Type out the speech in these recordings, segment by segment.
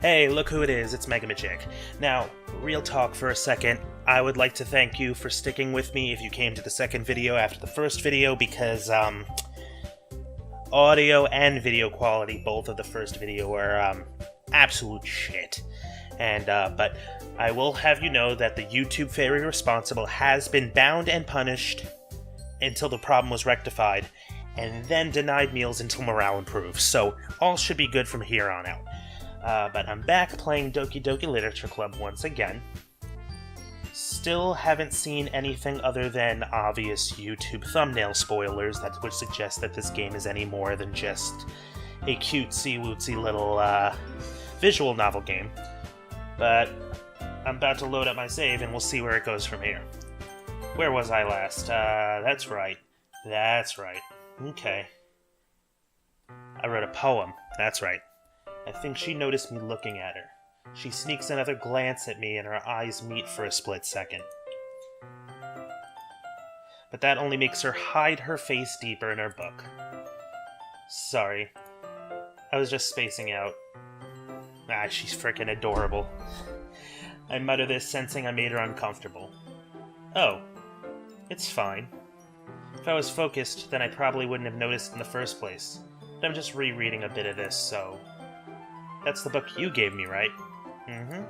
Hey, look who it is, it's Megamajig. Now, real talk for a second, I would like to thank you for sticking with me if you came to the second video after the first video, because, audio and video quality, both of the first video were, absolute shit. And, but I will have you know that the YouTube fairy responsible has been bound and punished until the problem was rectified, and then denied meals until morale improves, so all should be good from here on out. But I'm back playing Doki Doki Literature Club once again. Still haven't seen anything other than obvious YouTube thumbnail spoilers that would suggest that this game is any more than just a cutesy-wootsy little visual novel game. But I'm about to load up my save and we'll see where it goes from here. Where was I last? That's right. That's right. Okay. I wrote a poem. That's right. I think she noticed me looking at her. She sneaks another glance at me and our eyes meet for a split second. But that only makes her hide her face deeper in her book. Sorry. I was just spacing out. Ah, she's frickin' adorable. I mutter this, sensing I made her uncomfortable. Oh. It's fine. If I was focused, then I probably wouldn't have noticed in the first place. But I'm just rereading a bit of this, so... That's the book you gave me, right? Mm-hmm.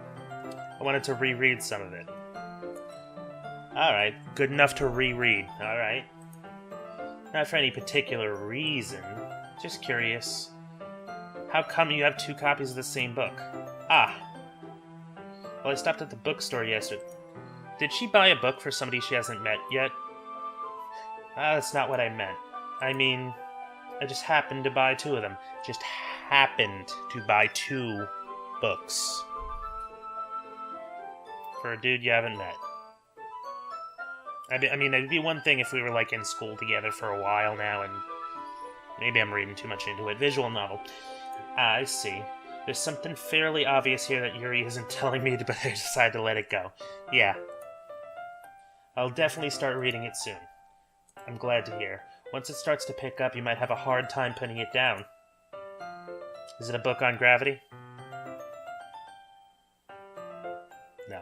I wanted to reread some of it. Alright, good enough to reread. Alright. Not for any particular reason. Just curious. How come you have two copies of the same book? Ah. Well, I stopped at the bookstore yesterday. Did she buy a book for somebody she hasn't met yet? Ah, that's not what I meant. I mean, I just happened to buy two of them. Just happened to buy two books. For a dude you haven't met. I mean, it'd be one thing if we were, like, in school together for a while now, and maybe I'm reading too much into it. Visual novel. I see. There's something fairly obvious here that Yuri isn't telling me, but I decided to let it go. Yeah. I'll definitely start reading it soon. I'm glad to hear. Once it starts to pick up, you might have a hard time putting it down. Is it a book on gravity? No.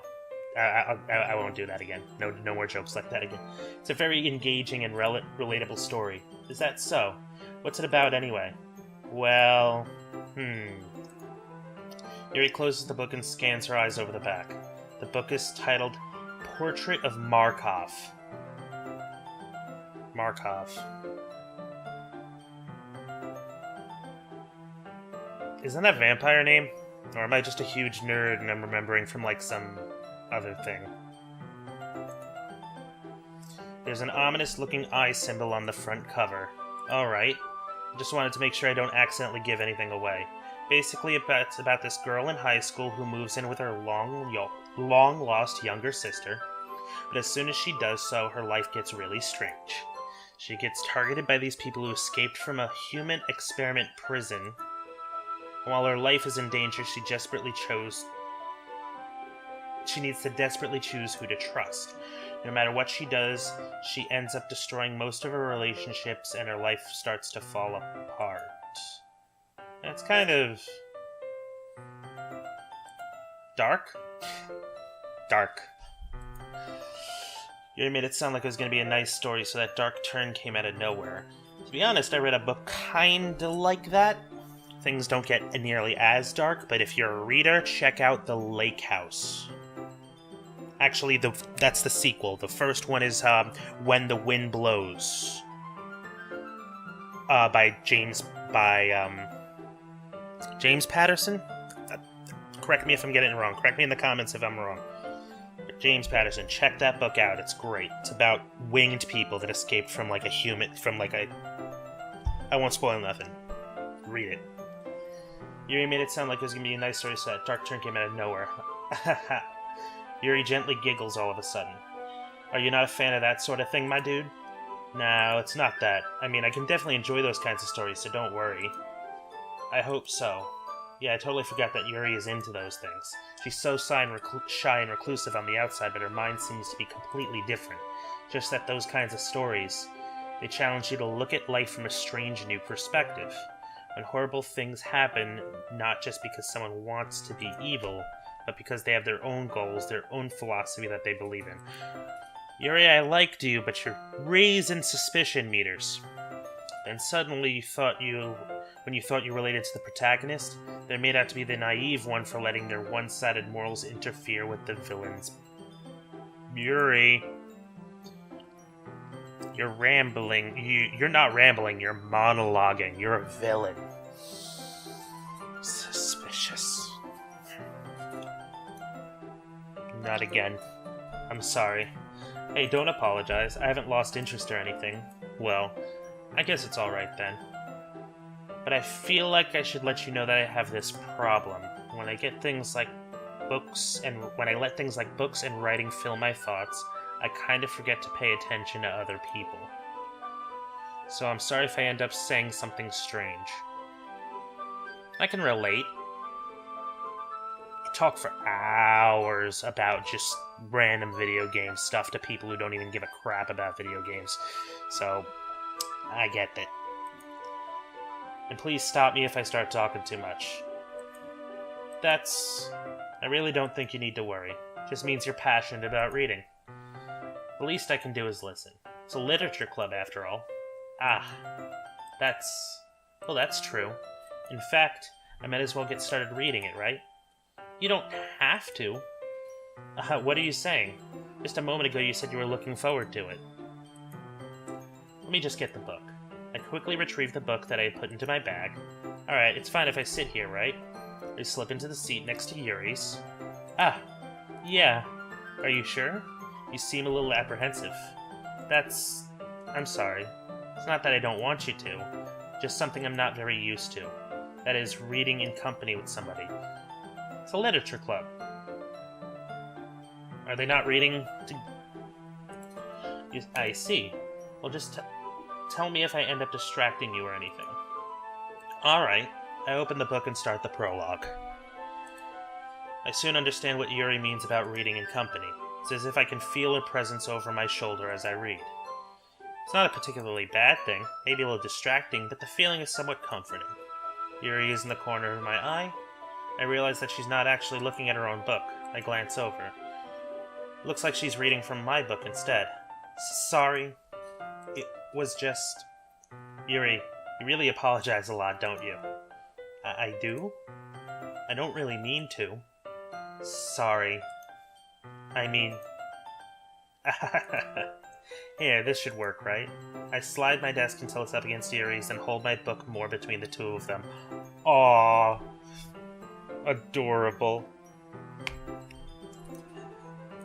I won't do that again. No more jokes like that again. It's a very engaging and relatable story. Is that so? What's it about anyway? Well... Yuri closes the book and scans her eyes over the back. The book is titled Portrait of Markov. Markov. Isn't that a vampire name? Or am I just a huge nerd and I'm remembering from, like, some other thing? There's an ominous-looking eye symbol on the front cover. Alright. I just wanted to make sure I don't accidentally give anything away. Basically, it's about this girl in high school who moves in with her long-lost younger sister. But as soon as she does so, her life gets really strange. She gets targeted by these people who escaped from a human experiment prison. While her life is in danger, she needs to desperately choose who to trust. No matter what she does, she ends up destroying most of her relationships and her life starts to fall apart. That's kind of... dark? Dark. You made it sound like it was going to be a nice story, so that dark turn came out of nowhere. To be honest, I read a book kinda like that. Things don't get nearly as dark, but if you're a reader, check out The Lake House. Actually, that's the sequel. The first one is When the Wind Blows. By James Patterson? Correct me if I'm getting it wrong. Correct me in the comments if I'm wrong. But James Patterson, check that book out. It's great. It's about winged people that escaped from, like, I won't spoil nothing. Read it. Yuri made it sound like it was going to be a nice story, so that dark turn came out of nowhere. Yuri gently giggles all of a sudden. Are you not a fan of that sort of thing, my dude? No, it's not that. I mean, I can definitely enjoy those kinds of stories, so don't worry. I hope so. Yeah, I totally forgot that Yuri is into those things. She's so shy and reclusive on the outside, but her mind seems to be completely different. Just that those kinds of stories, they challenge you to look at life from a strange new perspective. when horrible things happen not just because someone wants to be evil, but because they have their own goals, their own philosophy that they believe in. Yuri, I liked you, but you're raising suspicion meters. Then suddenly when you thought you related to the protagonist, they made out to be the naive one for letting their one-sided morals interfere with the villains. Yuri, you're rambling. You're not rambling, you're monologuing. You're a villain. Suspicious. Not again. I'm sorry. Hey, don't apologize. I haven't lost interest or anything. Well, I guess it's alright then. But I feel like I should let you know that I have this problem. When I let things like books and writing fill my thoughts, I kind of forget to pay attention to other people. So I'm sorry if I end up saying something strange. I can relate. You talk for hours about just random video game stuff to people who don't even give a crap about video games. So, I get it. And please stop me if I start talking too much. I really don't think you need to worry. It just means you're passionate about reading. The least I can do is listen. It's a literature club, after all. That's true. In fact, I might as well get started reading it, right? You don't have to. What are you saying? Just a moment ago you said you were looking forward to it. Let me just get the book. I quickly retrieved the book that I had put into my bag. Alright, it's fine if I sit here, right? I slip into the seat next to Yuri's. Yeah. Are you sure? You seem a little apprehensive. I'm sorry. It's not that I don't want you to. Just something I'm not very used to. That is, reading in company with somebody. It's a literature club. Are they not reading I see. Well, just tell me if I end up distracting you or anything. Alright. I open the book and start the prologue. I soon understand what Yuri means about reading in company. It's as if I can feel her presence over my shoulder as I read. It's not a particularly bad thing, maybe a little distracting, but the feeling is somewhat comforting. Yuri is in the corner of my eye. I realize that she's not actually looking at her own book. I glance over. It looks like she's reading from my book instead. Sorry. It was just... Yuri, you really apologize a lot, don't you? I do? I don't really mean to. Sorry. I mean... Here, this should work, right? I slide my desk until it's up against Yuri's and hold my book more between the two of them. Aww. Adorable.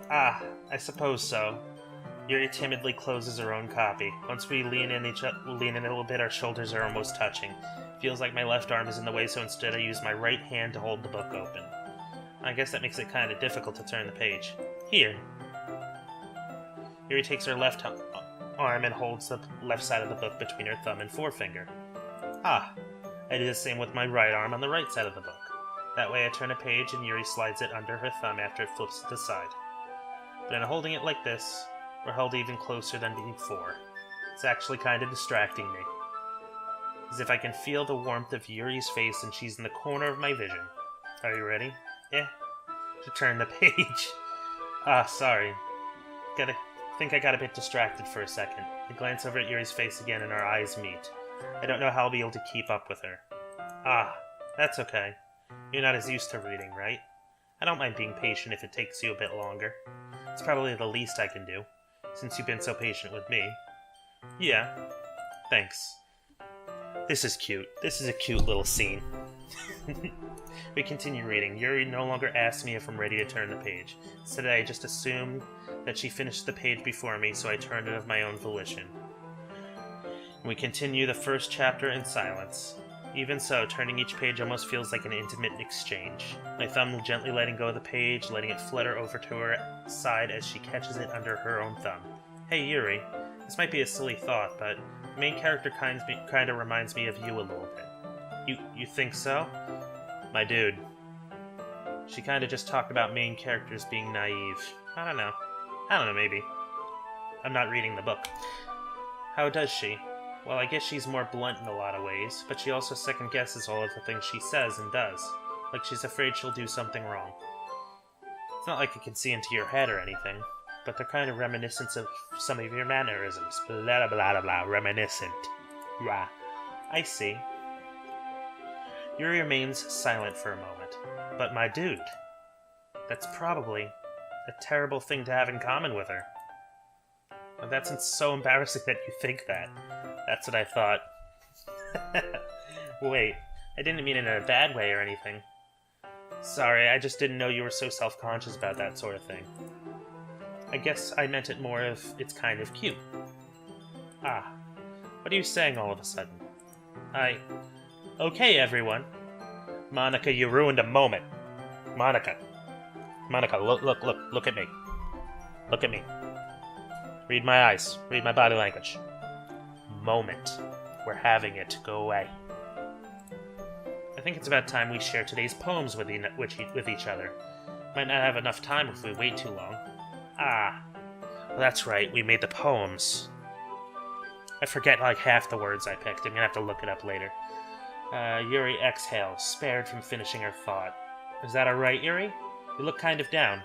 I suppose so. Yuri timidly closes her own copy. Once we lean in a little bit, our shoulders are almost touching. Feels like my left arm is in the way, so instead I use my right hand to hold the book open. I guess that makes it kind of difficult to turn the page. Here. Yuri takes her left arm and holds the left side of the book between her thumb and forefinger. I do the same with my right arm on the right side of the book. That way I turn a page and Yuri slides it under her thumb after it flips to the side. But in holding it like this, we're held even closer than before. It's actually kind of distracting me. As if I can feel the warmth of Yuri's face and she's in the corner of my vision. Are you ready? To turn the page. Sorry. Think I got a bit distracted for a second. I glance over at Yuri's face again and our eyes meet. I don't know how I'll be able to keep up with her. That's okay. You're not as used to reading, right? I don't mind being patient if it takes you a bit longer. It's probably the least I can do, since you've been so patient with me. Yeah. Thanks. This is cute. This is a cute little scene. We continue reading. Yuri no longer asks me if I'm ready to turn the page. Instead, I just assumed that she finished the page before me, so I turned it of my own volition. We continue the first chapter in silence. Even so, turning each page almost feels like an intimate exchange. My thumb gently letting go of the page, letting it flutter over to her side as she catches it under her own thumb. Hey Yuri, this might be a silly thought, but the main character kind of reminds me of you a little bit. You think so? My dude. She kind of just talked about main characters being naive. I don't know, maybe. I'm not reading the book. How does she? Well, I guess she's more blunt in a lot of ways, but she also second-guesses all of the things she says and does. Like she's afraid she'll do something wrong. It's not like I can see into your head or anything, but they're kind of reminiscent of some of your mannerisms. Blah, blah, blah, blah, reminiscent. Rah. I see. Yuri remains silent for a moment. But my dude, that's probably a terrible thing to have in common with her. Well, that's so embarrassing that you think that. That's what I thought. Wait, I didn't mean it in a bad way or anything. Sorry, I just didn't know you were so self-conscious about that sort of thing. I guess I meant it more of it's kind of cute. Ah, what are you saying all of a sudden? Okay, everyone. Monica, you ruined a moment. Monica, look at me. Look at me. Read my eyes. Read my body language. Moment. We're having it. Go away. I think it's about time we share today's poems with each other. Might not have enough time if we wait too long. Ah. Well, that's right. We made the poems. I forget like half the words I picked. I'm gonna have to look it up later. Yuri exhales, spared from finishing her thought. Is that alright, Yuri? You look kind of down.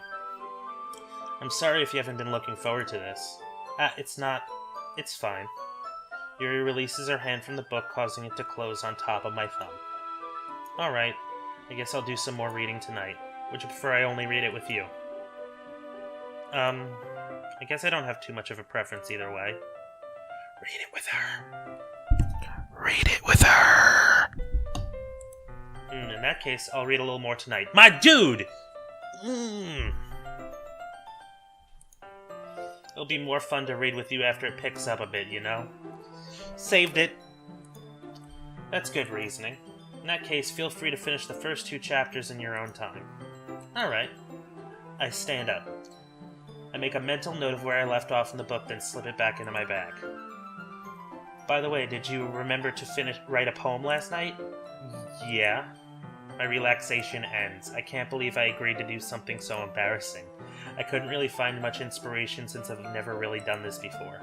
I'm sorry if you haven't been looking forward to this. It's not. It's fine. Yuri releases her hand from the book, causing it to close on top of my thumb. Alright, I guess I'll do some more reading tonight. Would you prefer I only read it with you? I guess I don't have too much of a preference either way. Read it with her. Read it with her. In that case, I'll read a little more tonight. My dude! It'll be more fun to read with you after it picks up a bit, you know? Saved it. That's good reasoning. In that case, feel free to finish the first 2 chapters in your own time. Alright. I stand up. I make a mental note of where I left off in the book, then slip it back into my bag. By the way, did you remember to write a poem last night? Yeah. My relaxation ends. I can't believe I agreed to do something so embarrassing. I couldn't really find much inspiration since I've never really done this before.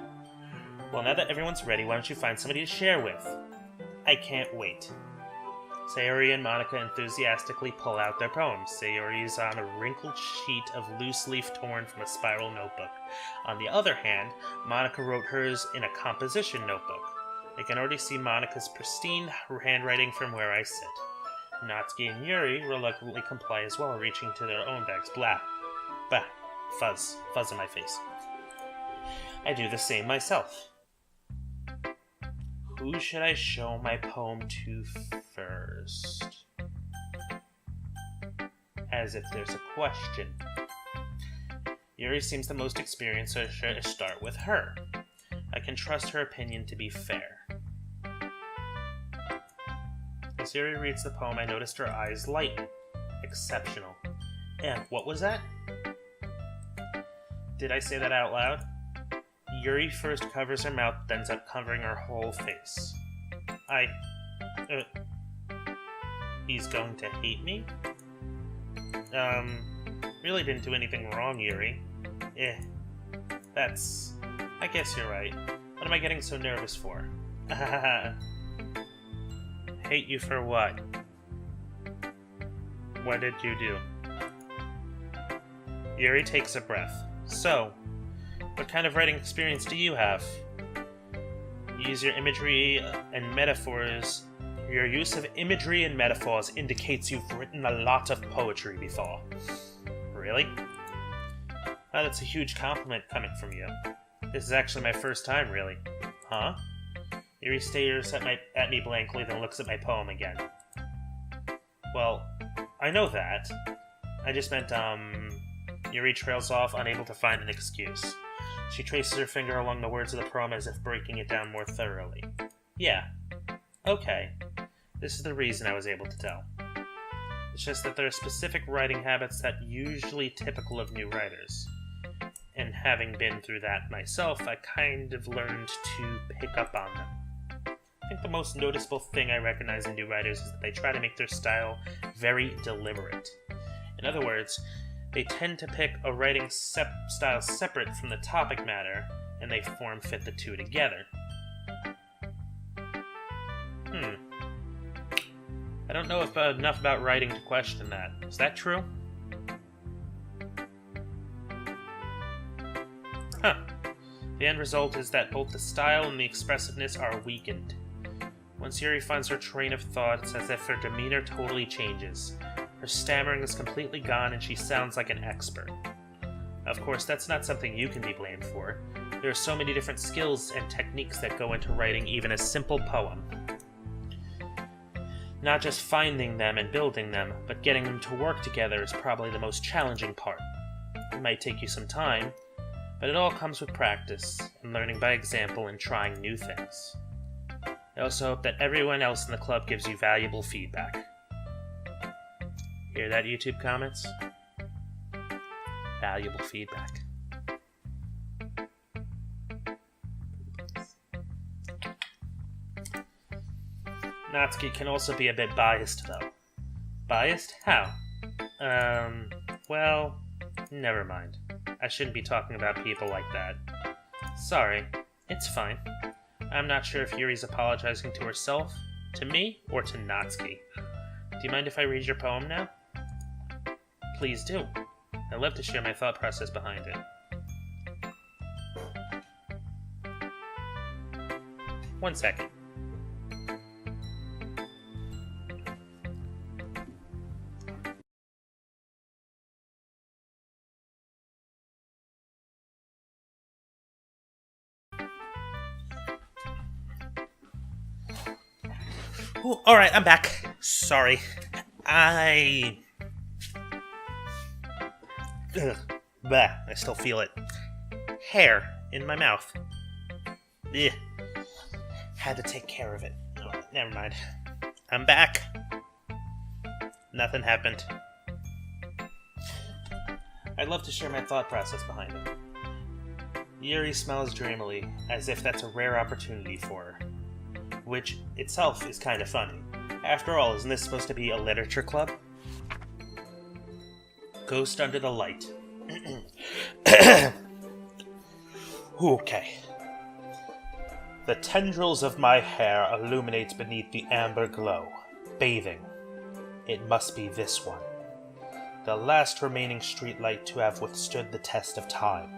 Well, now that everyone's ready, why don't you find somebody to share with? I can't wait. Sayori and Monica enthusiastically pull out their poems. Sayori is on a wrinkled sheet of loose leaf torn from a spiral notebook. On the other hand, Monica wrote hers in a composition notebook. I can already see Monica's pristine handwriting from where I sit. Natsuki and Yuri reluctantly comply as well, reaching to their own bags. Blah. Bah. Fuzz. Fuzz in my face. I do the same myself. Who should I show my poem to first? As if there's a question. Yuri seems the most experienced, so I should start with her. I can trust her opinion to be fair. As Yuri reads the poem, I noticed her eyes lighten. Exceptional. And what was that? Did I say that out loud? Yuri first covers her mouth, then ends up covering her whole face. He's going to hate me? Really didn't do anything wrong, Yuri. I guess you're right. What am I getting so nervous for? Hate you for what? What did you do? Yuri takes a breath. So, what kind of writing experience do you have? Use your imagery and metaphors. Your use of imagery and metaphors indicates you've written a lot of poetry before. Really? Well, that's a huge compliment coming from you. This is actually my first time, really. Huh? Yuri stares at me blankly, then looks at my poem again. Well, I know that. I just meant, Yuri trails off, unable to find an excuse. She traces her finger along the words of the poem as if breaking it down more thoroughly. Yeah. Okay. This is the reason I was able to tell. It's just that there are specific writing habits that are usually typical of new writers. And having been through that myself, I kind of learned to pick up on them. I think the most noticeable thing I recognize in new writers is that they try to make their style very deliberate. In other words, they tend to pick a writing style separate from the topic matter, and they form-fit the two together. I don't know enough about writing to question that. Is that true? Huh. The end result is that both the style and the expressiveness are weakened. Once Yuri finds her train of thought, it's as if her demeanor totally changes. Her stammering is completely gone and she sounds like an expert. Of course, that's not something you can be blamed for. There are so many different skills and techniques that go into writing even a simple poem. Not just finding them and building them, but getting them to work together is probably the most challenging part. It might take you some time, but it all comes with practice, and learning by example and trying new things. I also hope that everyone else in the club gives you valuable feedback. Hear that, YouTube comments? Valuable feedback. Natsuki can also be a bit biased, though. Biased? How? Well, never mind. I shouldn't be talking about people like that. Sorry. It's fine. I'm not sure if Yuri's apologizing to herself, to me, or to Natsuki. Do you mind if I read your poem now? Please do. I'd love to share my thought process behind it. One second. Ooh, alright, I'm back. Sorry. I still feel it. Hair in my mouth. Ugh. Had to take care of it. Oh, never mind. I'm back. Nothing happened. I'd love to share my thought process behind it. Yuri smiles dreamily, as if that's a rare opportunity for her. Which itself is kind of funny. After all, isn't this supposed to be a literature club? Ghost under the light. Okay. The tendrils of my hair illuminate beneath the amber glow, bathing. It must be this one. The last remaining streetlight to have withstood the test of time.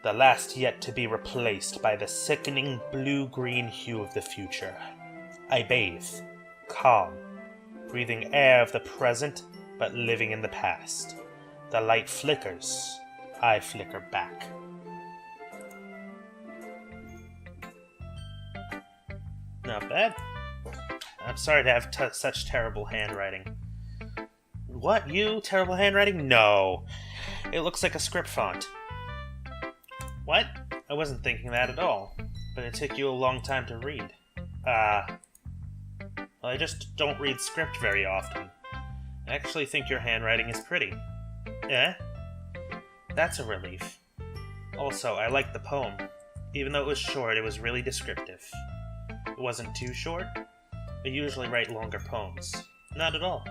The last yet to be replaced by the sickening blue-green hue of the future. I bathe, calm, breathing air of the present, but living in the past. The light flickers, I flicker back. Not bad. I'm sorry to have such terrible handwriting. What, you? Terrible handwriting? No. It looks like a script font. What? I wasn't thinking that at all, but it took you a long time to read. Well, I just don't read script very often. I actually think your handwriting is pretty. Eh? That's a relief. Also, I liked the poem. Even though it was short, it was really descriptive. It wasn't too short. I usually write longer poems. Not at all.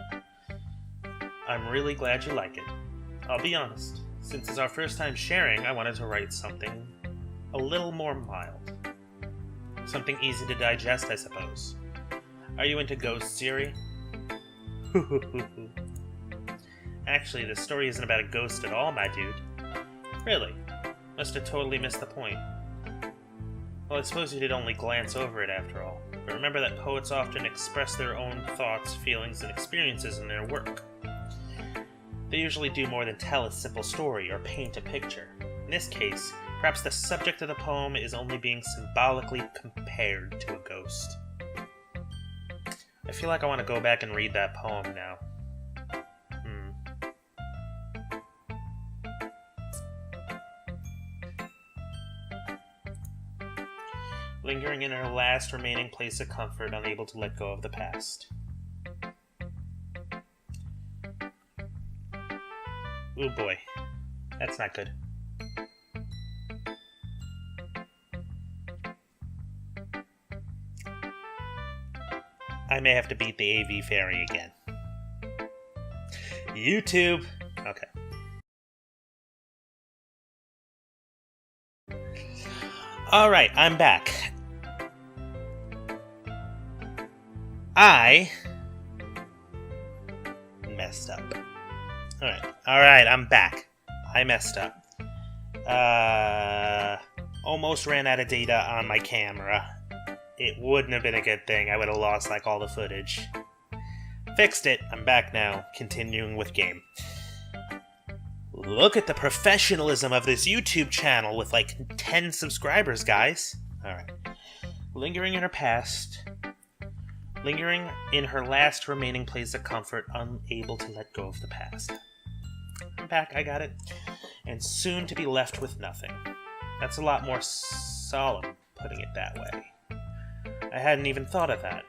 I'm really glad you like it. I'll be honest. Since it's our first time sharing, I wanted to write something a little more mild. Something easy to digest, I suppose. Are you into ghosts, Yuri? Actually, the story isn't about a ghost at all, my dude. Really? Must have totally missed the point. Well, I suppose you did only glance over it after all. But remember that poets often express their own thoughts, feelings, and experiences in their work. They usually do more than tell a simple story or paint a picture. In this case, perhaps the subject of the poem is only being symbolically compared to a ghost. I feel like I want to go back and read that poem now. Lingering in her last remaining place of comfort, unable to let go of the past. Ooh boy, that's not good. I may have to beat the AV fairy again. YouTube! Okay. Alright, I'm back. I messed up. Alright, I'm back. I messed up. Almost ran out of data on my camera. It wouldn't have been a good thing. I would have lost, like, all the footage. Fixed it. I'm back now, continuing with game. Look at the professionalism of this YouTube channel with, like, 10 subscribers, guys. Alright. Lingering in her past... Lingering in her last remaining place of comfort, unable to let go of the past. I'm back, I got it. And soon to be left with nothing. That's a lot more solemn, putting it that way. I hadn't even thought of that.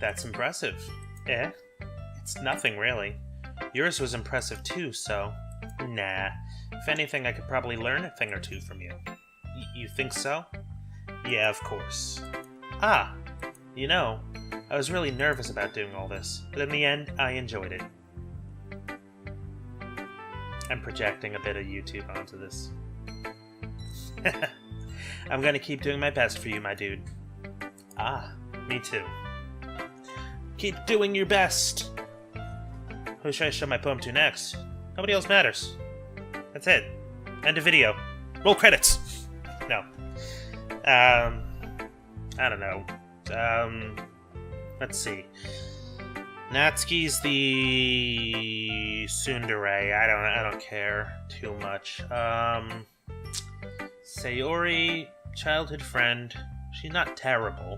That's impressive. It's nothing, really. Yours was impressive too, so... Nah. If anything, I could probably learn a thing or two from you. You think so? Yeah, of course. Ah! You know... I was really nervous about doing all this, but in the end, I enjoyed it. I'm projecting a bit of YouTube onto this. I'm gonna keep doing my best for you, my dude. Ah, me too. Keep doing your best! Who should I show my poem to next? Nobody else matters. That's it. End of video. Roll credits! No. I don't know. Let's see. Natsuki's the tsundere. I don't care too much. Sayori, childhood friend. She's not terrible.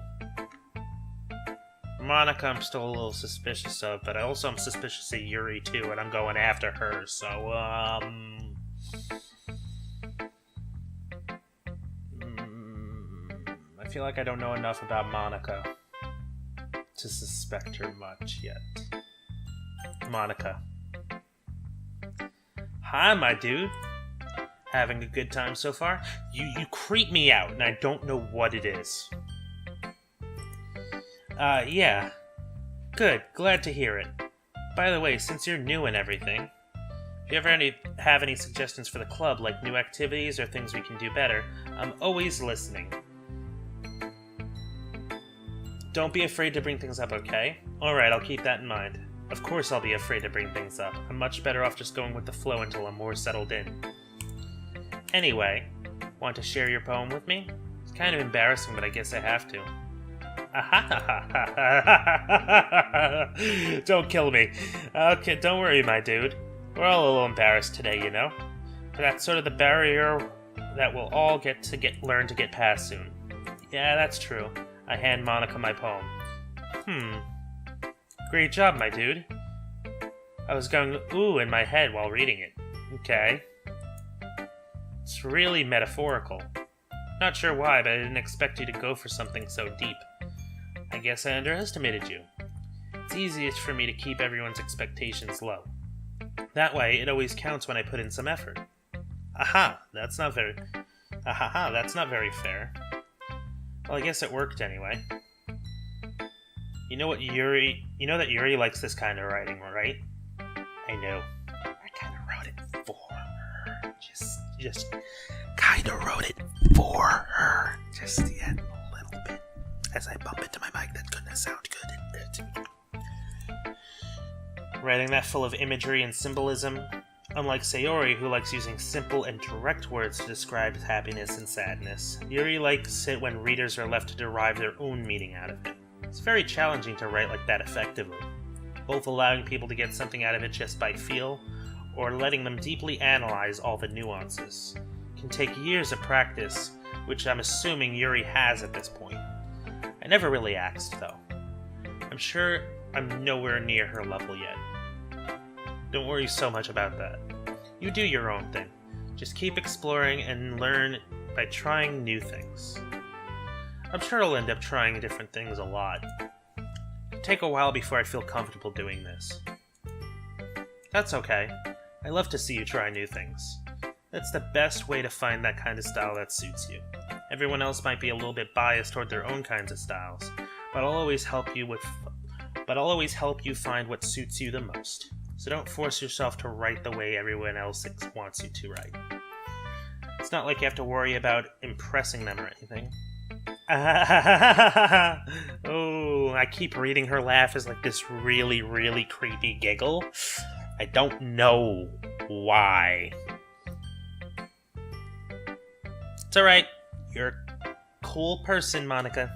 Monica, I'm still a little suspicious of, but I am suspicious of Yuri too, and I'm going after her. So, I feel like I don't know enough about Monica to suspect her much yet. Monica. Hi, my dude. Having a good time so far? You creep me out, and I don't know what it is. Yeah. Good. Glad to hear it. By the way, since you're new and everything, if you ever have any suggestions for the club, like new activities or things we can do better, I'm always listening. Don't be afraid to bring things up, okay? Alright, I'll keep that in mind. Of course I'll be afraid to bring things up. I'm much better off just going with the flow until I'm more settled in. Anyway, want to share your poem with me? It's kind of embarrassing, but I guess I have to. Don't kill me. Okay, don't worry, my dude. We're all a little embarrassed today, you know? But that's sort of the barrier that we'll all learn to get past soon. Yeah, that's true. I hand Monica my poem. Great job, my dude. I was going ooh in my head while reading it. Okay. It's really metaphorical. Not sure why, but I didn't expect you to go for something so deep. I guess I underestimated you. It's easiest for me to keep everyone's expectations low. That way, it always counts when I put in some effort. That's not very fair. Well, I guess it worked anyway. You know that Yuri likes this kind of writing, right? I know. I kind of wrote it for her. Just kind of wrote it for her. Just a little bit. As I bump into my mic, that's gonna sound good. Writing that full of imagery and symbolism. Unlike Sayori, who likes using simple and direct words to describe happiness and sadness, Yuri likes it when readers are left to derive their own meaning out of it. It's very challenging to write like that effectively, both allowing people to get something out of it just by feel, or letting them deeply analyze all the nuances. It can take years of practice, which I'm assuming Yuri has at this point. I never really asked, though. I'm sure I'm nowhere near her level yet. Don't worry so much about that. You do your own thing. Just keep exploring and learn by trying new things. I'm sure I'll end up trying different things a lot. It'll take a while before I feel comfortable doing this. That's okay. I love to see you try new things. That's the best way to find that kind of style that suits you. Everyone else might be a little bit biased toward their own kinds of styles, but I'll always help you find what suits you the most. So don't force yourself to write the way everyone else wants you to write. It's not like you have to worry about impressing them or anything. Oh, I keep reading her laugh as like this really, really creepy giggle. I don't know why. It's alright. You're a cool person, Monica.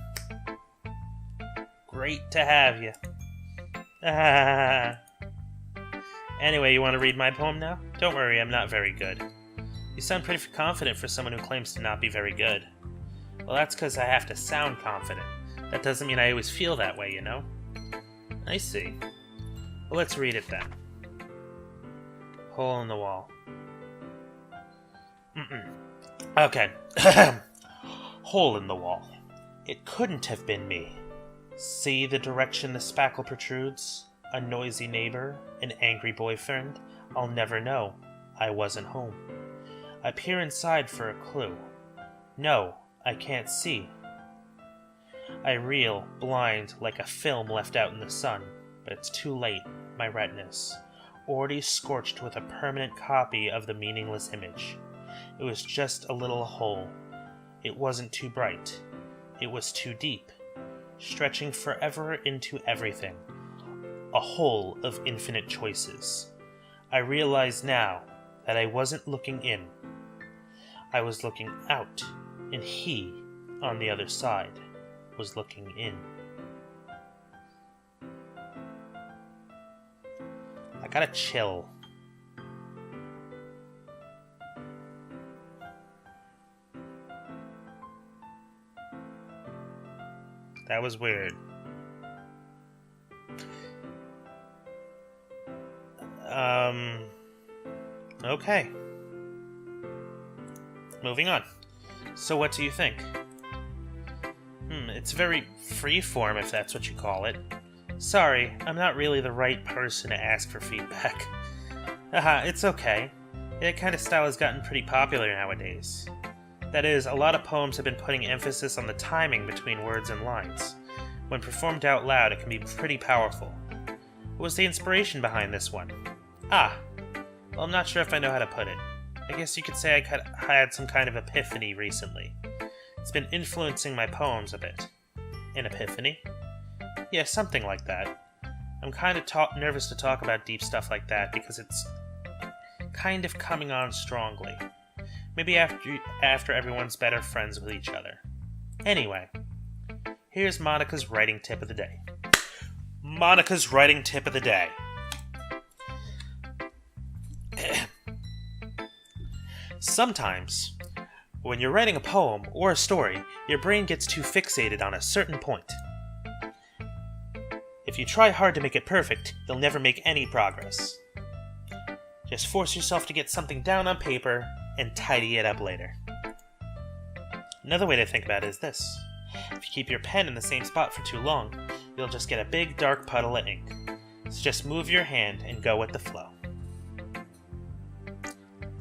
Great to have you. Anyway, you want to read my poem now? Don't worry, I'm not very good. You sound pretty confident for someone who claims to not be very good. Well, that's because I have to sound confident. That doesn't mean I always feel that way, you know? I see. Well, let's read it then. Hole in the wall. Okay. Hole in the wall. It couldn't have been me. See the direction the spackle protrudes? A noisy neighbor? An angry boyfriend? I'll never know. I wasn't home. I peer inside for a clue. No, I can't see. I reel, blind, like a film left out in the sun, but it's too late, my retinas, already scorched with a permanent copy of the meaningless image. It was just a little hole. It wasn't too bright. It was too deep, stretching forever into everything. A hole of infinite choices. I realize now that I wasn't looking in. I was looking out, and he, on the other side, was looking in. I gotta chill. That was weird. Okay. Moving on. So what do you think? It's very freeform, if that's what you call it. Sorry, I'm not really the right person to ask for feedback. It's okay. That kind of style has gotten pretty popular nowadays. That is, a lot of poems have been putting emphasis on the timing between words and lines. When performed out loud, it can be pretty powerful. What was the inspiration behind this one? Well, I'm not sure if I know how to put it. I guess you could say I had some kind of epiphany recently. It's been influencing my poems a bit. An epiphany? Yeah, something like that. I'm kind of nervous to talk about deep stuff like that because it's kind of coming on strongly. Maybe after everyone's better friends with each other. Anyway, here's Monica's writing tip of the day. Monica's writing tip of the day. Sometimes, when you're writing a poem or a story, your brain gets too fixated on a certain point. If you try hard to make it perfect, you'll never make any progress. Just force yourself to get something down on paper and tidy it up later. Another way to think about it is this. If you keep your pen in the same spot for too long, you'll just get a big dark puddle of ink. So just move your hand and go with the flow.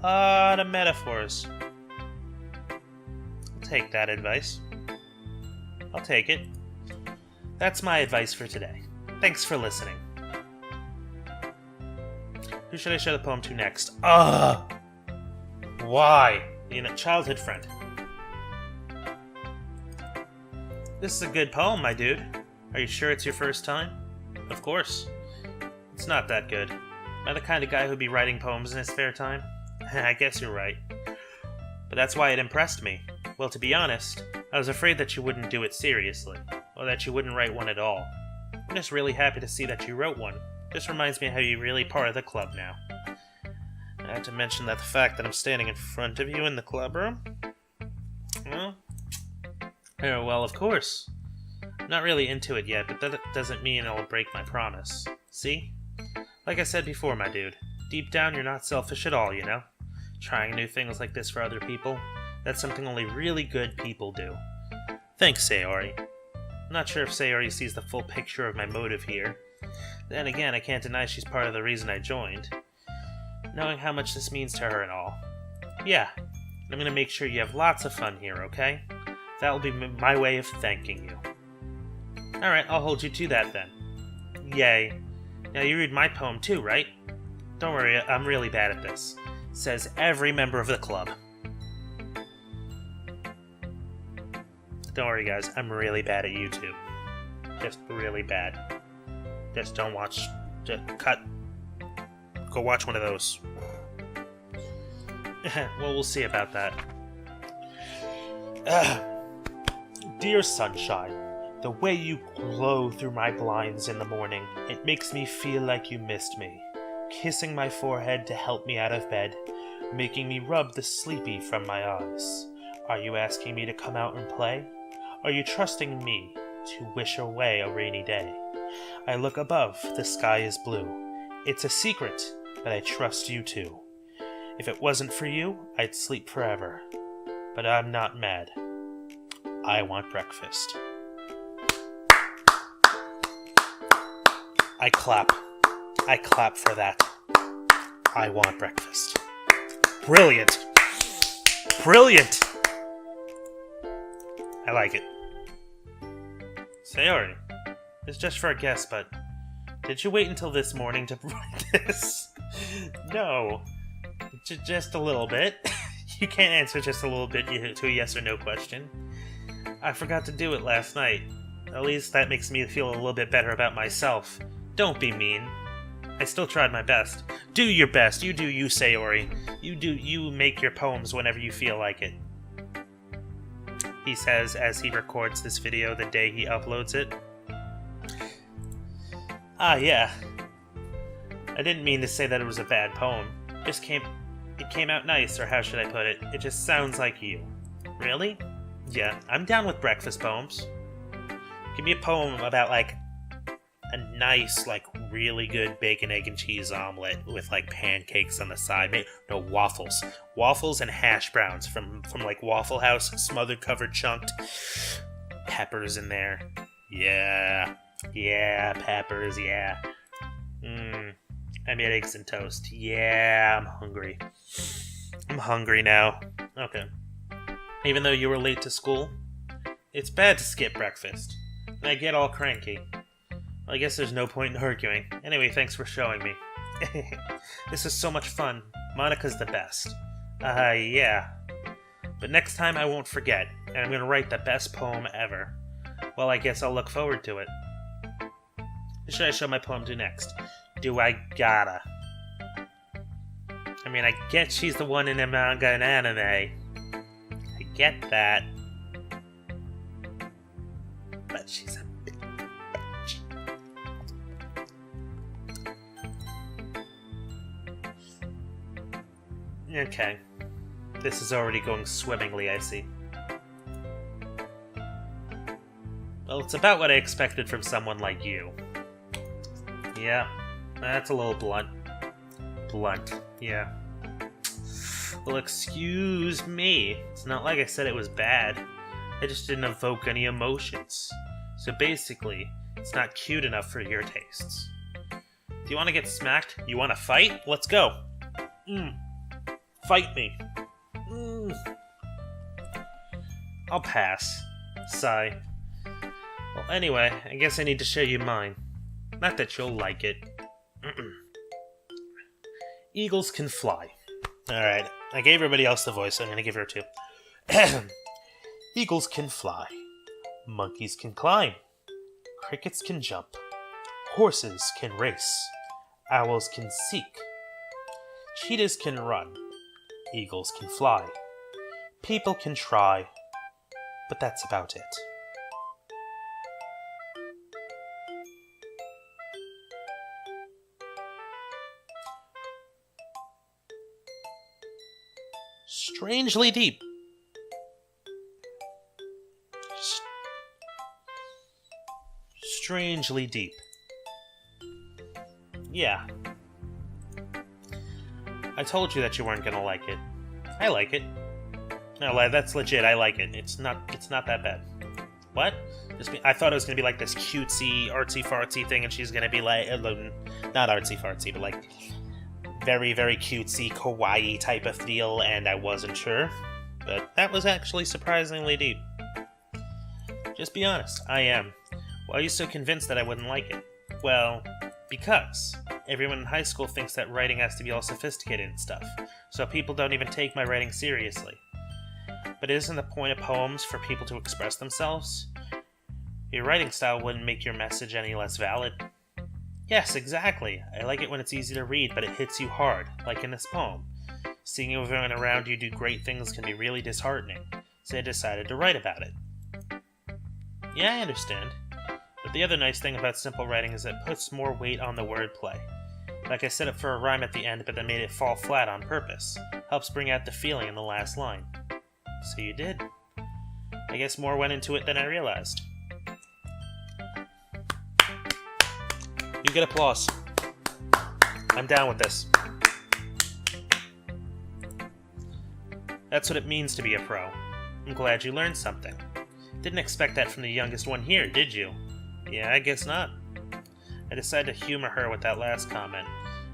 A lot of metaphors. I'll take that advice. I'll take it. That's my advice for today. Thanks for listening. Who should I show the poem to next? Why? Childhood friend. This is a good poem, my dude. Are you sure it's your first time? Of course. It's not that good. Am I the kind of guy who'd be writing poems in his spare time? I guess you're right. But that's why it impressed me. Well, to be honest, I was afraid that you wouldn't do it seriously, or that you wouldn't write one at all. I'm just really happy to see that you wrote one. This reminds me how you're really part of the club now. Not to mention that the fact that I'm standing in front of you in the club room? Well, of course. I'm not really into it yet, but that doesn't mean I'll break my promise. See? Like I said before, my dude, deep down you're not selfish at all, you know? Trying new things like this for other people, that's something only really good people do. Thanks, Sayori. I'm not sure if Sayori sees the full picture of my motive here. Then again, I can't deny she's part of the reason I joined. Knowing how much this means to her and all. Yeah, I'm gonna make sure you have lots of fun here, okay? That will be my way of thanking you. Alright, I'll hold you to that then. Yay. Now you read my poem too, right? Don't worry, I'm really bad at this. Says every member of the club. Don't worry, guys. I'm really bad at YouTube. Just really bad. Just don't watch. Just cut. Go watch one of those. Well, we'll see about that. Dear sunshine, the way you glow through my blinds in the morning, it makes me feel like you missed me. Kissing my forehead to help me out of bed, making me rub the sleepy from my eyes. Are you asking me to come out and play? Are you trusting me to wish away a rainy day? I look above, the sky is blue. It's a secret, but I trust you too. If it wasn't for you, I'd sleep forever. But I'm not mad. I want breakfast. I clap. I clap for that. I want breakfast. Brilliant. Brilliant. I like it. Sayori, it's just for a guess, but did you wait until this morning to write this? No. Just a little bit. You can't answer just a little bit to a yes or no question. I forgot to do it last night. At least that makes me feel a little bit better about myself. Don't be mean. I still tried my best. Do your best. You do you, Sayori. You make your poems whenever you feel like it. He says as he records this video the day he uploads it. Ah, yeah. I didn't mean to say that it was a bad poem. It came out nice, or how should I put it? It just sounds like you. Really? Yeah, I'm down with breakfast poems. Give me a poem about, like, a nice, like, really good bacon, egg, and cheese omelet with, like, pancakes on the side. No, waffles. Waffles and hash browns from like, Waffle House, smothered, covered, chunked. Peppers in there. Yeah. Yeah, peppers, yeah. I made eggs and toast. Yeah, I'm hungry. I'm hungry now. Okay. Even though you were late to school, it's bad to skip breakfast. And I get all cranky. Well, I guess there's no point in arguing. Anyway, thanks for showing me. This is so much fun. Monica's the best. Yeah. But next time I won't forget, and I'm gonna write the best poem ever. Well, I guess I'll look forward to it. Who should I show my poem to next? Do I gotta? I mean, I get she's the one in the manga and anime. I get that. But she's a big bitch. Okay. This is already going swimmingly, I see. Well, it's about what I expected from someone like you. Yeah, that's a little blunt. Blunt, yeah. Well, excuse me. It's not like I said it was bad. I just didn't evoke any emotions. So basically, it's not cute enough for your tastes. Do you want to get smacked? You want to fight? Let's go. Fight me. I'll pass. Sigh. Well, anyway, I guess I need to show you mine. Not that you'll like it. Eagles can fly. Alright, I gave everybody else the voice, so I'm gonna give her two. Eagles can fly. Monkeys can climb. Crickets can jump. Horses can race. Owls can seek. Cheetahs can run. Eagles can fly. People can try. But that's about it. Strangely deep. Strangely deep. Yeah. I told you that you weren't gonna like it. I like it. No, that's legit. I like it. It's not that bad. What? I thought it was gonna be like this cutesy, artsy-fartsy thing, and she's gonna be like, not artsy-fartsy, but like very, very cutesy, kawaii type of deal, and I wasn't sure. But that was actually surprisingly deep. Just be honest, I am. Why are you so convinced that I wouldn't like it? Well, because everyone in high school thinks that writing has to be all sophisticated and stuff, so people don't even take my writing seriously. But isn't the point of poems for people to express themselves? Your writing style wouldn't make your message any less valid. Yes, exactly. I like it when it's easy to read, but it hits you hard, like in this poem. Seeing everyone around you do great things can be really disheartening, so I decided to write about it. Yeah, I understand. But the other nice thing about simple writing is that it puts more weight on the wordplay. Like I set it for a rhyme at the end, but then made it fall flat on purpose. Helps bring out the feeling in the last line. So you did. I guess more went into it than I realized. You get applause. I'm down with this. That's what it means to be a pro. I'm glad you learned something. Didn't expect that from the youngest one here, did you? Yeah, I guess not. I decided to humor her with that last comment.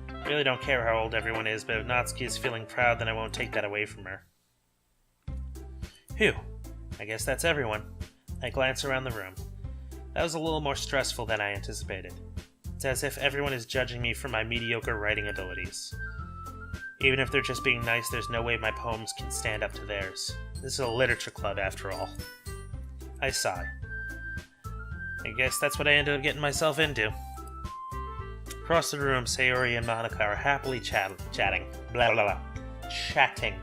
I really don't care how old everyone is, but if Natsuki is feeling proud, then I won't take that away from her. Phew. I guess that's everyone. I glance around the room. That was a little more stressful than I anticipated. It's as if everyone is judging me for my mediocre writing abilities. Even if they're just being nice, there's no way my poems can stand up to theirs. This is a literature club, after all. I sigh. I guess that's what I ended up getting myself into. Across the room, Sayori and Monica are happily chatting. Blah, blah, blah. Chatting.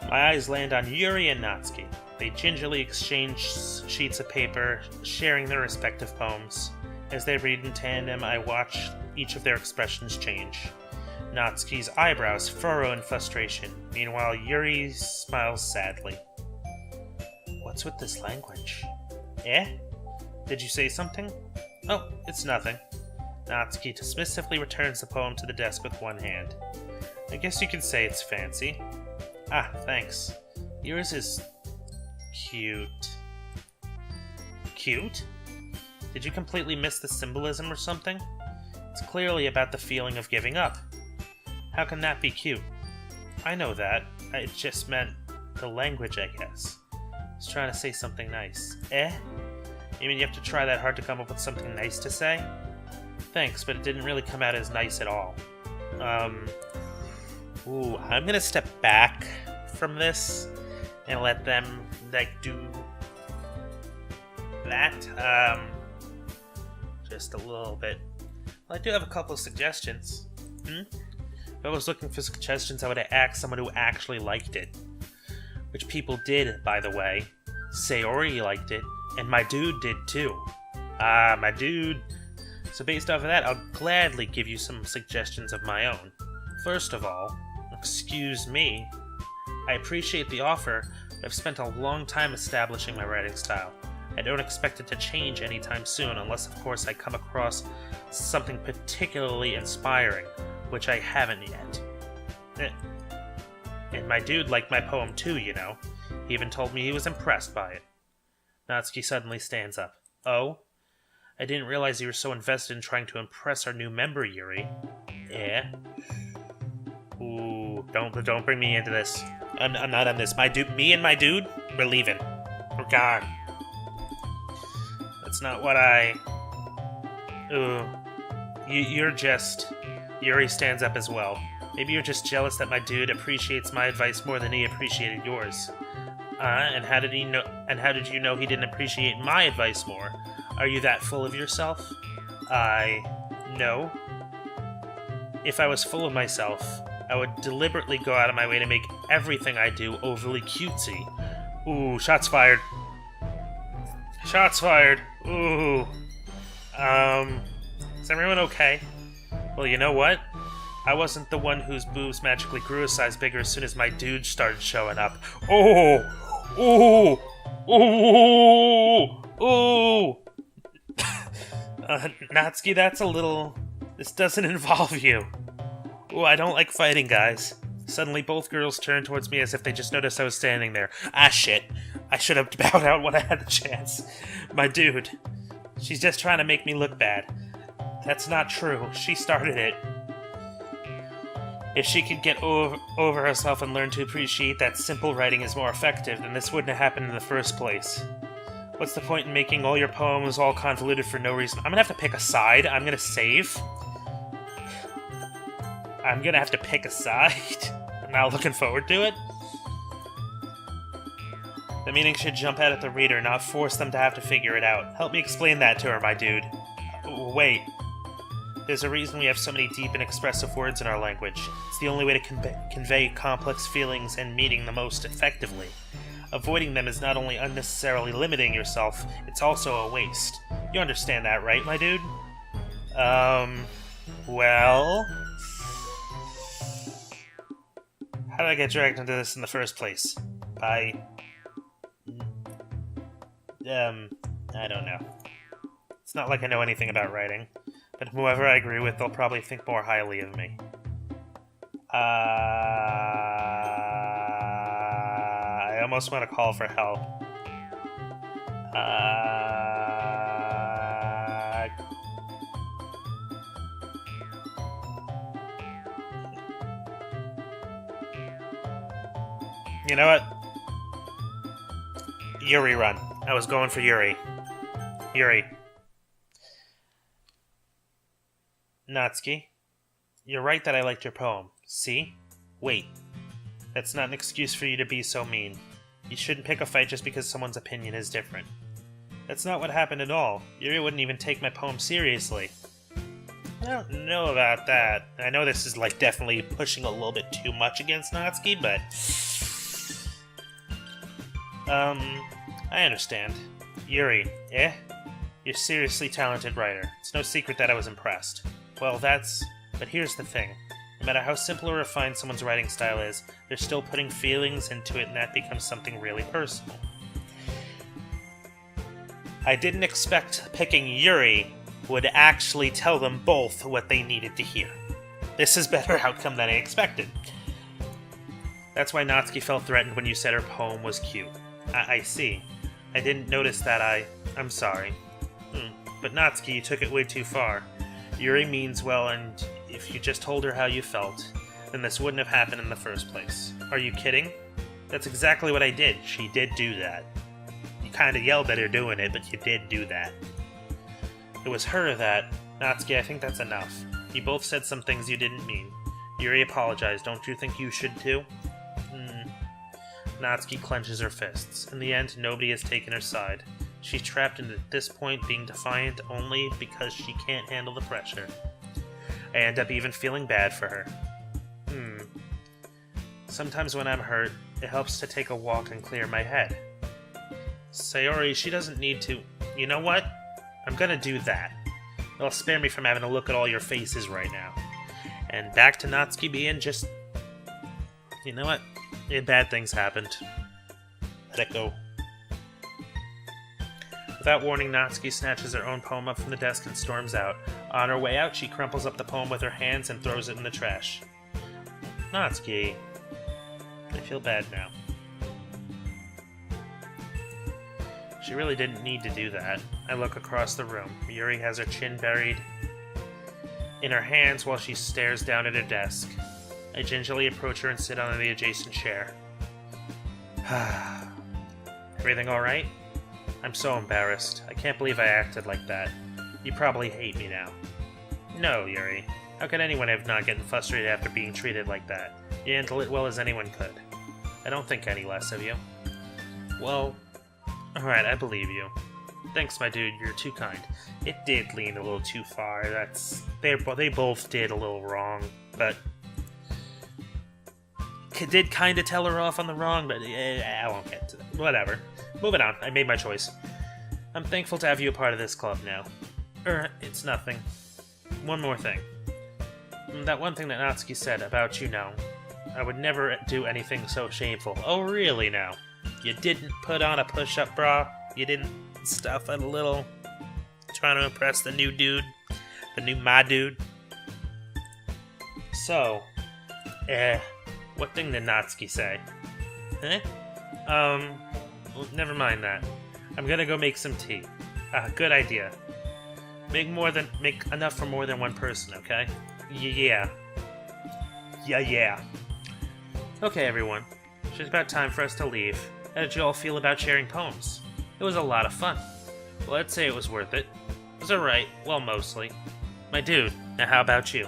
My eyes land on Yuri and Natsuki. They gingerly exchange sheets of paper, sharing their respective poems. As they read in tandem, I watch each of their expressions change. Natsuki's eyebrows furrow in frustration. Meanwhile, Yuri smiles sadly. What's with this language? Eh? Did you say something? Oh, it's nothing. Natsuki dismissively returns the poem to the desk with one hand. I guess you could say it's fancy. Ah, thanks. Yours is... cute. Cute? Did you completely miss the symbolism or something? It's clearly about the feeling of giving up. How can that be cute? I know that. I just meant the language, I guess. I was trying to say something nice. Eh? You mean you have to try that hard to come up with something nice to say? Thanks, but it didn't really come out as nice at all. Ooh, I'm gonna step back from this and let them, do that. Just a little bit. Well, I do have a couple of suggestions. If I was looking for suggestions, I would have asked someone who actually liked it. Which people did, by the way. Sayori liked it, and my dude did too. My dude. So based off of that, I'll gladly give you some suggestions of my own. First of all, excuse me. I appreciate the offer, but I've spent a long time establishing my writing style. I don't expect it to change anytime soon, unless of course I come across something particularly inspiring, which I haven't yet. And my dude liked my poem too, you know. He even told me he was impressed by it. Natsuki suddenly stands up. Oh? I didn't realize you were so invested in trying to impress our new member, Yuri. Yeah? Ooh, don't bring me into this. I'm not on this. Me and my dude, we're leaving. We're gone. That's not what I... Ooh. You're just... Yuri stands up as well. Maybe you're just jealous that my dude appreciates my advice more than he appreciated yours. And how did you know he didn't appreciate my advice more? Are you that full of yourself? No. If I was full of myself, I would deliberately go out of my way to make everything I do overly cutesy. Ooh, shots fired. Shots fired. Ooh. Is everyone okay? Well, you know what? I wasn't the one whose boobs magically grew a size bigger as soon as my dude started showing up. Oh! Ooh! Ooh! Ooh! Natsuki, that's a little... This doesn't involve you. Ooh, I don't like fighting, guys. Suddenly, both girls turned towards me as if they just noticed I was standing there. Ah, shit. I should have bowed out when I had the chance. My dude. She's just trying to make me look bad. That's not true. She started it. If she could get over herself and learn to appreciate that simple writing is more effective, then this wouldn't have happened in the first place. What's the point in making all your poems all convoluted for no reason? I'm gonna have to pick a side. I'm gonna save. I'm gonna have to pick a side. I'm not looking forward to it. The meaning should jump out at the reader, not force them to have to figure it out. Help me explain that to her, my dude. Wait. There's a reason we have so many deep and expressive words in our language. It's the only way to convey complex feelings and meaning the most effectively. Avoiding them is not only unnecessarily limiting yourself, it's also a waste. You understand that, right, my dude? Well... How did I get dragged into this in the first place? By... I don't know. It's not like I know anything about writing, but whoever I agree with, they'll probably think more highly of me. I almost want to call for help. You know what? Yuri run. I was going for Yuri. Yuri. Natsuki, you're right that I liked your poem. See? Wait. That's not an excuse for you to be so mean. You shouldn't pick a fight just because someone's opinion is different. That's not what happened at all. Yuri wouldn't even take my poem seriously. I don't know about that. I know this is, like, definitely pushing a little bit too much against Natsuki, but... I understand. Yuri, eh? You're a seriously talented writer. It's no secret that I was impressed. Well, but here's the thing. No matter how simple or refined someone's writing style is, they're still putting feelings into it, and that becomes something really personal. I didn't expect picking Yuri would actually tell them both what they needed to hear. This is a better outcome than I expected. That's why Natsuki felt threatened when you said her poem was cute. I see. I didn't notice that. I'm sorry. But Natsuki, you took it way too far. Yuri means well, and if you just told her how you felt, then this wouldn't have happened in the first place. Are you kidding? That's exactly what I did. She did do that. You kinda yelled at her doing it, but you did do that. It was her that... Natsuki, I think that's enough. You both said some things you didn't mean. Yuri apologized. Don't you think you should too? Natsuki clenches her fists. In the end, nobody has taken her side. She's trapped in, at this point, being defiant only because she can't handle the pressure. I end up even feeling bad for her. Sometimes when I'm hurt, it helps to take a walk and clear my head. Sayori, she doesn't need to... You know what? I'm gonna do that. It'll spare me from having to look at all your faces right now. And back to Natsuki being just... You know what? Bad things happened. Let it go. Without warning, Natsuki snatches her own poem up from the desk and storms out. On her way out, she crumples up the poem with her hands and throws it in the trash. Natsuki. I feel bad now. She really didn't need to do that. I look across the room. Yuri has her chin buried in her hands while she stares down at her desk. I gingerly approach her and sit on the adjacent chair. Everything alright? I'm so embarrassed. I can't believe I acted like that. You probably hate me now. No, Yuri. How could anyone have not gotten frustrated after being treated like that? You handle it well as anyone could. I don't think any less of you. Well, alright, I believe you. Thanks, my dude, you're too kind. It did lean a little too far. They both did a little wrong, but... Did kind of tell her off on the wrong, but I won't get to that. Whatever. Moving on. I made my choice. I'm thankful to have you a part of this club now. It's nothing. One more thing. That one thing that Natsuki said about you now. I would never do anything so shameful. Oh, really now? You didn't put on a push-up bra? You didn't stuff it a little? Trying to impress the new dude? The new my dude? So, what thing did Natsuki say? Well, never mind that. I'm gonna go make some tea. Good idea. Make enough for more than one person, okay? Yeah. Okay, everyone. It's just about time for us to leave. How did you all feel about sharing poems? It was a lot of fun. Well, I'd say it was worth it. It was alright. Well, mostly. My dude, now how about you?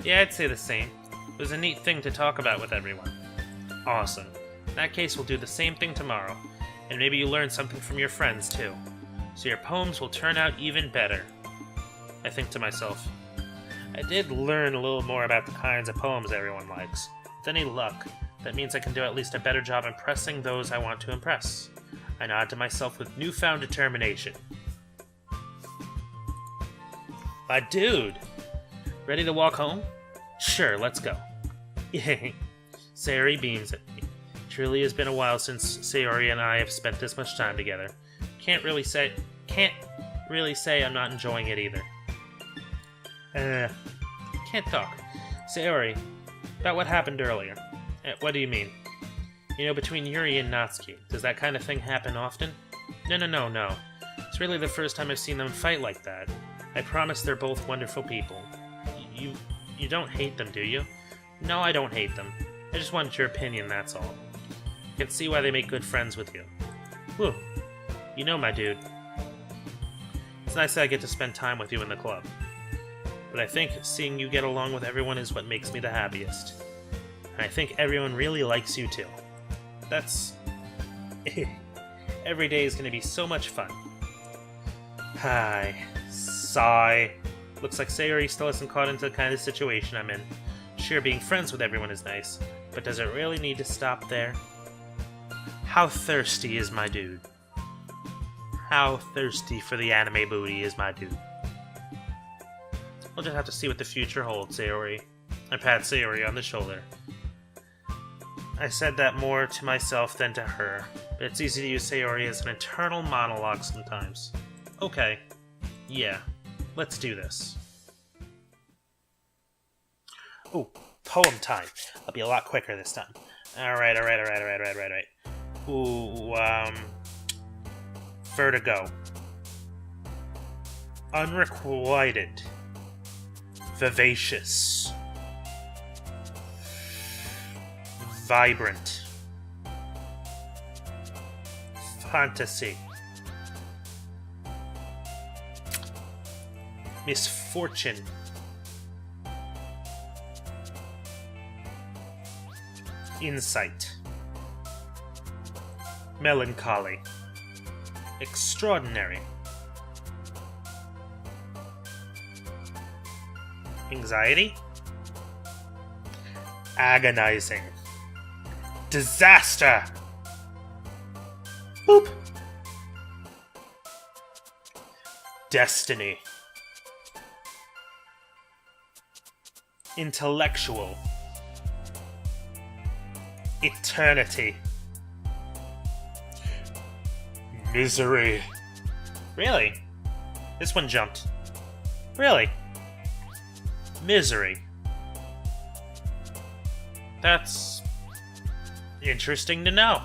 Yeah, I'd say the same. It was a neat thing to talk about with everyone. Awesome. In that case, we'll do the same thing tomorrow. And maybe you learn something from your friends, too. So your poems will turn out even better. I think to myself, I did learn a little more about the kinds of poems everyone likes. With any luck, that means I can do at least a better job impressing those I want to impress. I nod to myself with newfound determination. My dude! Ready to walk home? Sure, let's go. Yay. Sayori beams at me. Truly has been a while since Sayori and I have spent this much time together. Can't really say I'm not enjoying it either. Can't talk. Sayori, about what happened earlier. What do you mean? You know, between Yuri and Natsuki, does that kind of thing happen often? No. It's really the first time I've seen them fight like that. I promise they're both wonderful people. You don't hate them, do you? No, I don't hate them. I just wanted your opinion, that's all. I can see why they make good friends with you. Whew. You know, my dude. It's nice that I get to spend time with you in the club. But I think seeing you get along with everyone is what makes me the happiest. And I think everyone really likes you too. That's... Every day is going to be so much fun. Hi. Sigh. Looks like Sayori still hasn't caught into the kind of situation I'm in. Sure, being friends with everyone is nice, but does it really need to stop there? How thirsty is my dude? How thirsty for the anime booty is my dude? We'll just have to see what the future holds, Sayori. I pat Sayori on the shoulder. I said that more to myself than to her, but it's easy to use Sayori as an internal monologue sometimes. Okay. Yeah. Let's do this. Ooh, poem time. I'll be a lot quicker this time. Alright. Ooh, Vertigo. Unrequited. Vivacious. Vibrant. Fantasy. Misfortune. Insight. Melancholy. Extraordinary. Anxiety. Agonizing. Disaster. Boop. Destiny. Intellectual. Eternity. Misery. Really? This one jumped. Really? Misery. That's interesting to know.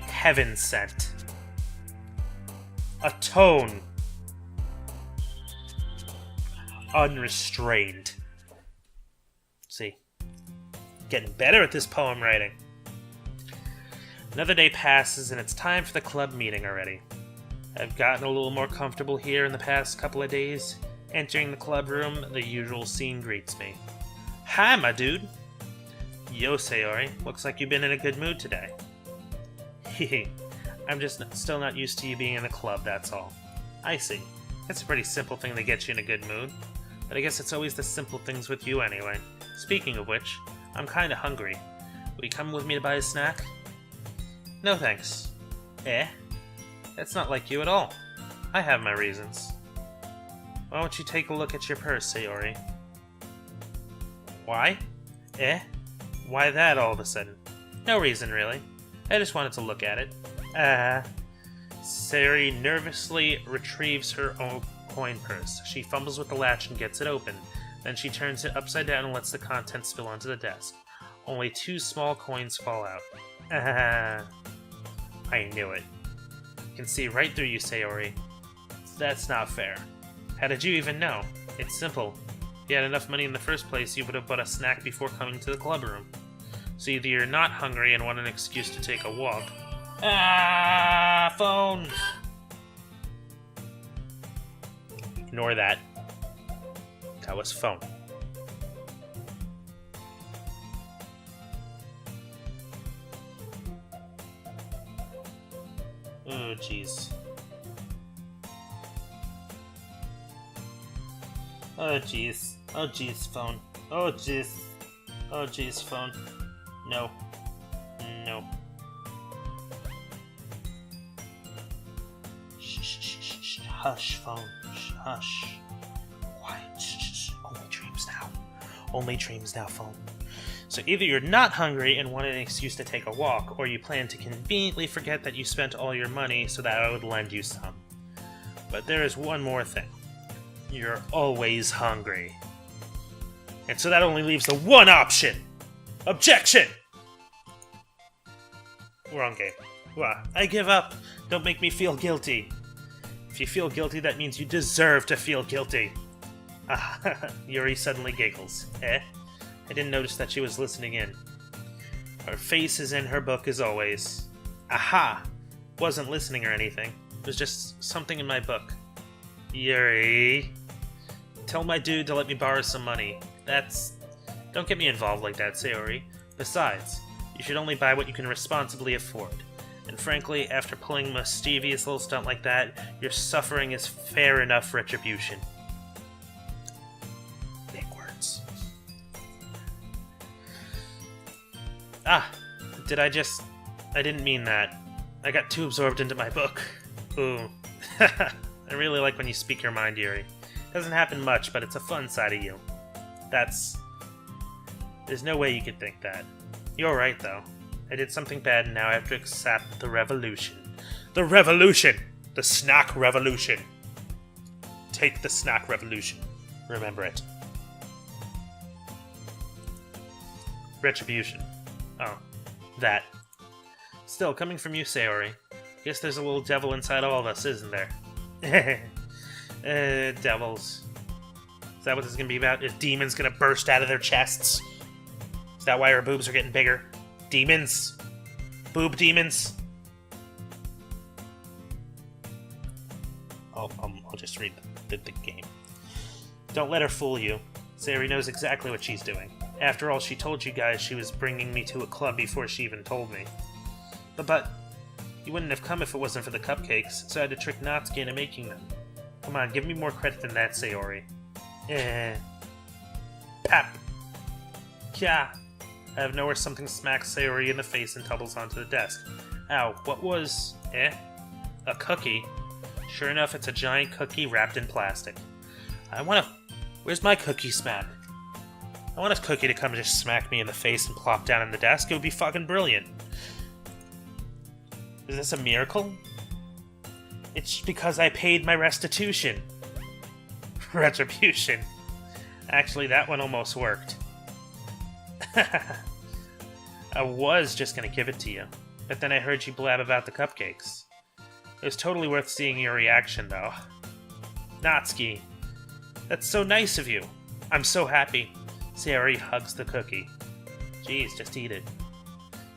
Heaven sent. Atone. Unrestrained. See, getting better at this poem writing. Another day passes and it's time for the club meeting already. I've gotten a little more comfortable here in the past couple of days. Entering the club room, the usual scene greets me. Hi, my dude. Yo, Sayori. Looks like you've been in a good mood today. Hehe. I'm just still not used to you being in the club, that's all. I see. It's a pretty simple thing to get you in a good mood. But I guess it's always the simple things with you anyway. Speaking of which, I'm kinda hungry. Will you come with me to buy a snack? No thanks. Eh? That's not like you at all. I have my reasons. Why don't you take a look at your purse, Sayori? Why? Eh? Why that all of a sudden? No reason, really. I just wanted to look at it. Sayori nervously retrieves her own coin purse. She fumbles with the latch and gets it open. Then she turns it upside down and lets the contents spill onto the desk. Only 2 small coins fall out. I knew it. I can see right through you, Sayori. That's not fair. How did you even know? It's simple. If you had enough money in the first place, you would have bought a snack before coming to the club room. So either you're not hungry and want an excuse to take a walk. Phone! Ignore that. That was phone. Oh, jeez. Oh, jeez. Oh, jeez, phone. Oh, jeez. Oh, jeez, phone. No. No. Shh, shh, shh, shh, shh. Hush, phone. Shh, hush. Quiet. Shh, shh, shh. Only dreams now. Only dreams now, phone. So either you're not hungry and wanted an excuse to take a walk, or you plan to conveniently forget that you spent all your money so that I would lend you some. But there is one more thing. You're always hungry. And so that only leaves the one option! Objection! Wrong game. I give up. Don't make me feel guilty. If you feel guilty, that means you deserve to feel guilty. Yuri suddenly giggles. I didn't notice that she was listening in. Her face is in her book as always. Aha! Wasn't listening or anything. It was just something in my book. Yuri. Tell my dude to let me borrow some money. Don't get me involved like that, Sayori. Besides, you should only buy what you can responsibly afford. And frankly, after pulling a mischievous little stunt like that, your suffering is fair enough retribution. Big words. I didn't mean that. I got too absorbed into my book. Ooh. I really like when you speak your mind, Yuri. Doesn't happen much, but it's a fun side of you. There's no way you could think that. You're right, though. I did something bad and now I have to accept the revolution. The revolution! The snack revolution! Take the snack revolution. Remember it. Retribution. Oh. That. Still, coming from you, Sayori. Guess there's a little devil inside all of us, isn't there? Devils. Is that what this is gonna be about? Is demons gonna burst out of their chests? Is that why her boobs are getting bigger? Demons? Boob demons? I'll just read the game. Don't let her fool you. Sayori knows exactly what she's doing. After all, she told you guys she was bringing me to a club before she even told me. But you wouldn't have come if it wasn't for the cupcakes, so I had to trick Natsuki into making them. Come on, give me more credit than that, Sayori. Pap. Kya. Out of nowhere, something smacks Sayori in the face and tumbles onto the desk. Ow, what was... a cookie? Sure enough, it's a giant cookie wrapped in plastic. Where's my cookie smack? I want a cookie to come and just smack me in the face and plop down on the desk. It would be fucking brilliant. Is this a miracle? It's because I paid my restitution. Retribution. Actually, that one almost worked. I was just gonna give it to you, but then I heard you blab about the cupcakes. It was totally worth seeing your reaction, though. Natsuki, that's so nice of you. I'm so happy. Sayori hugs the cookie. Jeez, just eat it.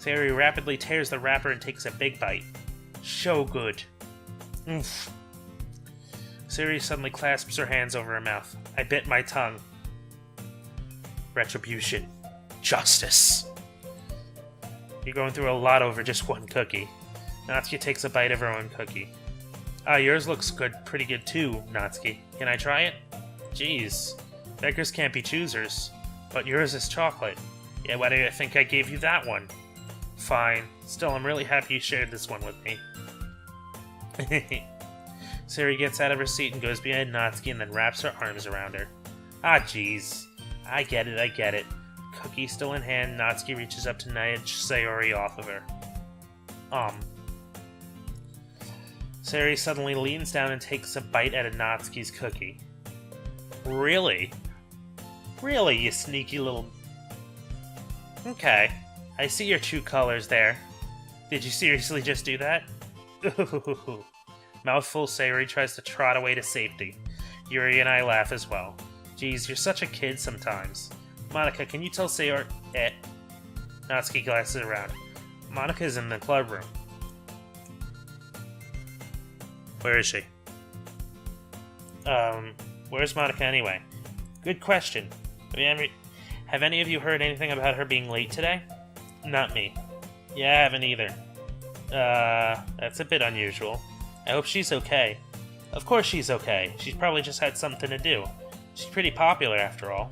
Sayori rapidly tears the wrapper and takes a big bite. So good. Oof. Sayori suddenly clasps her hands over her mouth. I bit my tongue. Retribution. Justice. You're going through a lot over just one cookie. Natsuki takes a bite of her own cookie. Yours looks good, pretty good too, Natsuki. Can I try it? Jeez. Beggars can't be choosers. But yours is chocolate. Yeah, why do you think I gave you that one? Fine. Still, I'm really happy you shared this one with me. Sayori gets out of her seat and goes behind Natsuki and then wraps her arms around her. Jeez. I get it. Cookie still in hand, Natsuki reaches up to nudge Sayori off of her. Sayori suddenly leans down and takes a bite out of Natsuki's cookie. Really? Really, you sneaky little... Okay. I see your true colors there. Did you seriously just do that? Ooh. Mouthful, Sayori tries to trot away to safety. Yuri and I laugh as well. Geez, you're such a kid sometimes. Monica, can you tell Sayori... Natsuki glances around. Monica's in the club room. Where is she? Where's Monica anyway? Good question. Have any of you heard anything about her being late today? Not me. Yeah, I haven't either. That's a bit unusual. I hope she's okay. Of course she's okay. She's probably just had something to do. She's pretty popular after all.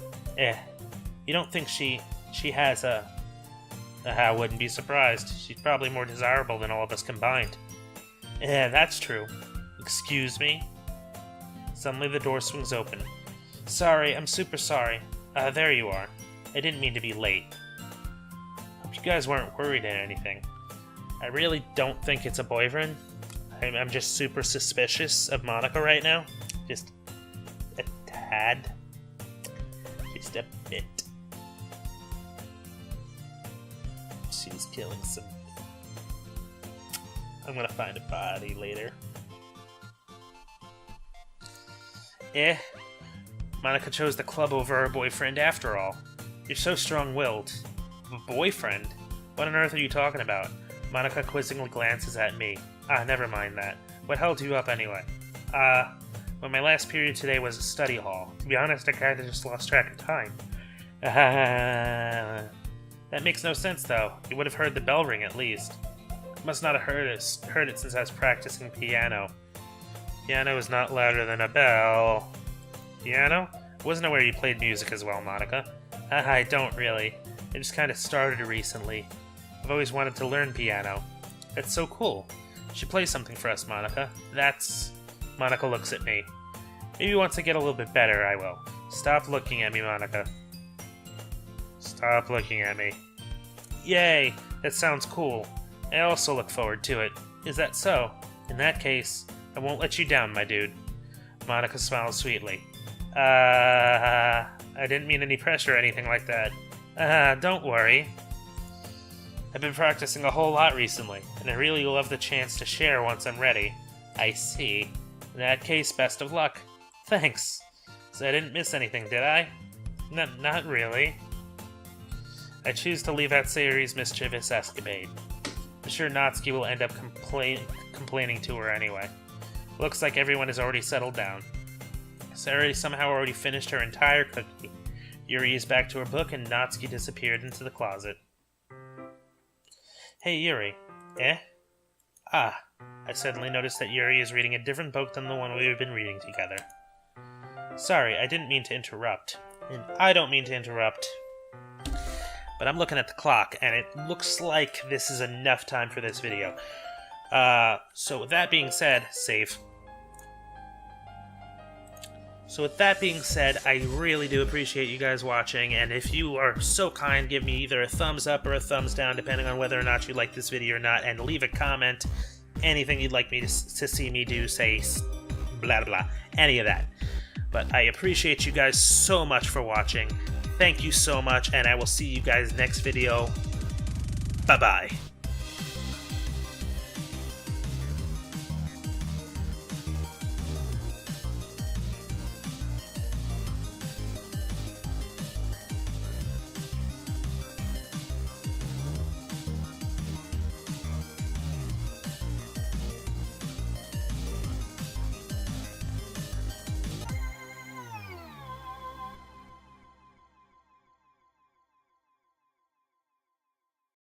You don't think she has a... I wouldn't be surprised. She's probably more desirable than all of us combined. That's true. Excuse me? Suddenly the door swings open. Sorry, I'm super sorry. There you are. I didn't mean to be late. Hope you guys weren't worried or anything. I really don't think it's a boyfriend. I'm just super suspicious of Monica right now. Just a tad. Just a bit. She's killing some... I'm gonna find a body later. Monica chose the club over her boyfriend after all. You're so strong-willed. A boyfriend? What on earth are you talking about? Monica quizzingly glances at me. Never mind that. What held you up anyway? Well, my last period today was a study hall. To be honest, I kinda just lost track of time. That makes no sense, though. You would have heard the bell ring at least. Must not have heard it since I was practicing piano. Piano is not louder than a bell. Piano? I wasn't aware you played music as well, Monica. I don't really. I just kind of started recently. I've always wanted to learn piano. That's so cool. You should play something for us, Monica. Monica looks at me. Maybe once I get a little bit better, I will. Stop looking at me, Monica. Stop looking at me. Yay! That sounds cool. I also look forward to it. Is that so? In that case, I won't let you down, my dude. Monica smiles sweetly. I didn't mean any pressure or anything like that. Don't worry. I've been practicing a whole lot recently, and I really love the chance to share once I'm ready. I see. In that case, best of luck. Thanks. So I didn't miss anything, did I? Not really. I choose to leave out Sayori's mischievous escapade. I'm sure Natsuki will end up complaining to her anyway. Looks like everyone has already settled down. Sayori somehow already finished her entire cookie. Yuri is back to her book, and Natsuki disappeared into the closet. Hey, Yuri. I suddenly noticed that Yuri is reading a different book than the one we've been reading together. Sorry, I didn't mean to interrupt. And I don't mean to interrupt. But I'm looking at the clock, and it looks like this is enough time for this video. So with that being said, save. So with that being said, I really do appreciate you guys watching, and if you are so kind, give me either a thumbs up or a thumbs down, depending on whether or not you like this video or not, and leave a comment, anything you'd like me to see me do, say blah blah blah, any of that. But I appreciate you guys so much for watching. Thank you so much, and I will see you guys next video. Bye-bye.